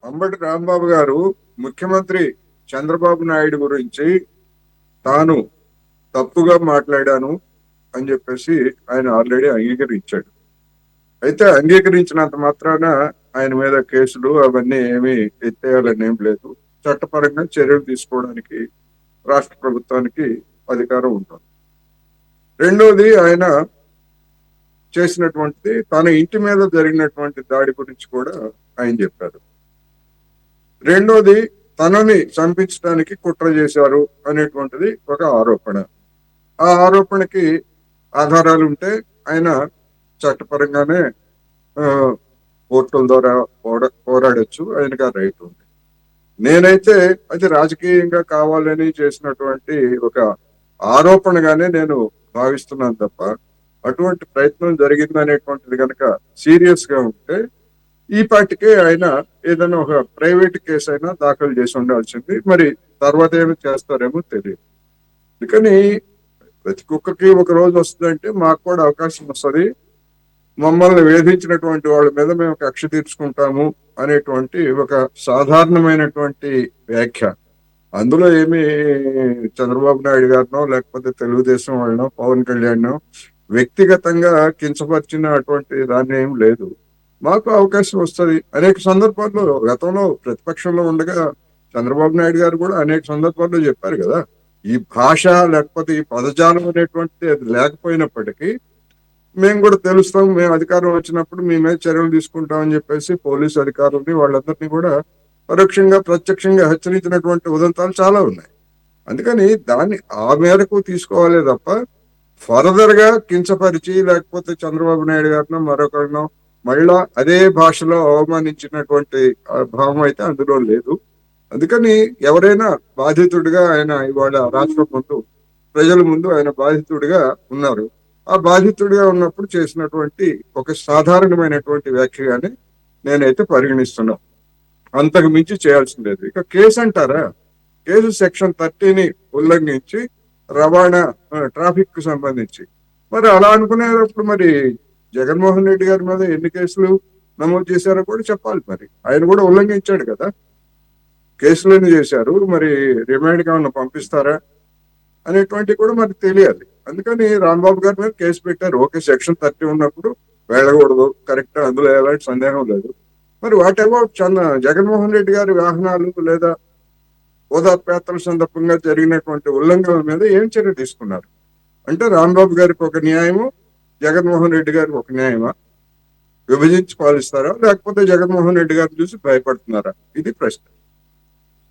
అంబటి రాంబాబు గారు ముఖ్యమంత్రి చంద్రబాబు నాయుడు గురించి తాను తప్పుగా మాట్లాడాను అని చెప్పేసి ఆయన ఆల్రెడీ అంగీకరించాడు. అయితే అంగీకరించినంత మాత్రాన ఆయన మీద కేసులు అవన్నీ ఏమి ఎత్తేయాలని ఏం లేదు. చట్టపరంగా చర్యలు తీసుకోవడానికి రాష్ట్ర ప్రభుత్వానికి అధికారం ఉంటుంది. రెండోది, ఆయన చేసినటువంటిది తన ఇంటి మీద జరిగినటువంటి దాడి గురించి కూడా ఆయన చెప్పారు. రెండోది, తనని చంపించడానికి కుట్ర చేశారు అనేటువంటిది ఒక ఆరోపణ. ఆ ఆరోపణకి ఆధారాలు ఉంటే ఆయన చట్టపరంగానే ఆ, కోర్టుల ద్వారా పోరాడొచ్చు. ఆయనకు ఆ రైట్ ఉంది. నేనైతే అది రాజకీయంగా కావాలని చేసినటువంటి ఒక ఆరోపణగానే నేను భావిస్తున్నాను తప్ప, అటువంటి ప్రయత్నం జరిగింది అనేటువంటిది కనుక సీరియస్ గా ఉంటే ఈ పాటికే ఆయన ఏదైనా ఒక ప్రైవేట్ కేసు అయినా దాఖలు చేసి ఉండాల్సింది. మరి తర్వాత ఏమి చేస్తారేమో తెలియదు. అందుకని ప్రతి కుక్కకి ఒక రోజు వస్తుందంటే మాకు కూడా అవకాశం వస్తుంది. మమ్మల్ని వేధించినటువంటి వాళ్ళ మీద మేము కక్ష తీర్చుకుంటాము అనేటువంటి ఒక సాధారణమైనటువంటి వ్యాఖ్య. అందులో ఏమి చంద్రబాబు నాయుడు గారినో లేకపోతే తెలుగుదేశం వాళ్ళనో పవన్ కళ్యాణ్ వ్యక్తిగతంగా కించపరిచిన అటువంటి దాన్ని ఏం లేదు. మాకు అవకాశం వస్తుంది. అనేక సందర్భాల్లో గతంలో ప్రతిపక్షంలో ఉండగా చంద్రబాబు నాయుడు గారు కూడా అనేక సందర్భాల్లో చెప్పారు కదా, ఈ భాష లేకపోతే ఈ పదజాలం అనేటువంటిది అది లేకపోయినప్పటికీ మేము కూడా తెలుస్తాం, మేము అధికారం వచ్చినప్పుడు మీ మీద చర్యలు తీసుకుంటాం అని చెప్పేసి పోలీసు అధికారులని వాళ్ళందరినీ కూడా పరోక్షంగా ప్రత్యక్షంగా హెచ్చరించినటువంటి ఉదంతాలు చాలా ఉన్నాయి. అందుకని దాన్ని ఆ మేరకు తీసుకోవాలే తప్ప ఫర్దర్ గా కించపరిచి లేకపోతే చంద్రబాబు నాయుడు గారినో మరొకరినో మళ్ళా అదే భాషలో అవమానించినటువంటి భావం అయితే అందులో లేదు. అందుకని ఎవరైనా బాధితుడిగా ఆయన ఇవాళ రాష్ట్రం ముందు ప్రజల ముందు ఆయన బాధితుడిగా ఉన్నారు. ఆ బాధితుడిగా ఉన్నప్పుడు చేసినటువంటి ఒక సాధారణమైనటువంటి వ్యాఖ్యగానే నేనైతే పరిగణిస్తున్నాను. అంతకు మించి చేయాల్సిన లేదు. ఇక కేసు అంటారా, కేసు సెక్షన్ 30ని ఉల్లంఘించి రవాణా ట్రాఫిక్ కు సంబంధించి మరి అలా అనుకునేటప్పుడు మరి జగన్మోహన్ రెడ్డి గారి మీద ఎన్ని కేసులు నమోదు చేశారో కూడా చెప్పాలి. మరి ఆయన కూడా ఉల్లంఘించాడు కదా, కేసులను చేశారు. మరి రిమాండ్కి ఏమన్నా పంపిస్తారా అనేటువంటివి కూడా మనకు తెలియాలి. అందుకని రాంబాబు గారి మీద కేసు పెట్టారు. ఓకే, సెక్షన్ 30 ఉన్నప్పుడు వెళ్ళకూడదు, కరెక్ట్, అందులో ఎలాంటి సందేహం లేదు. మరి వాట్ అబౌట్ జగన్మోహన్ రెడ్డి గారి వాహనాలు లేదా ఓదార్పు యాత్రల సందర్భంగా జరిగినటువంటి ఉల్లంఘనల మీద ఏం చర్య తీసుకున్నారు? అంటే రాంబాబు గారికి ఒక న్యాయము, జగన్మోహన్ రెడ్డి గారికి ఒక న్యాయమా? విభజించి పాలిస్తారా లేకపోతే జగన్మోహన్ రెడ్డి గారిని చూసి భయపడుతున్నారా? ఇది ప్రశ్న.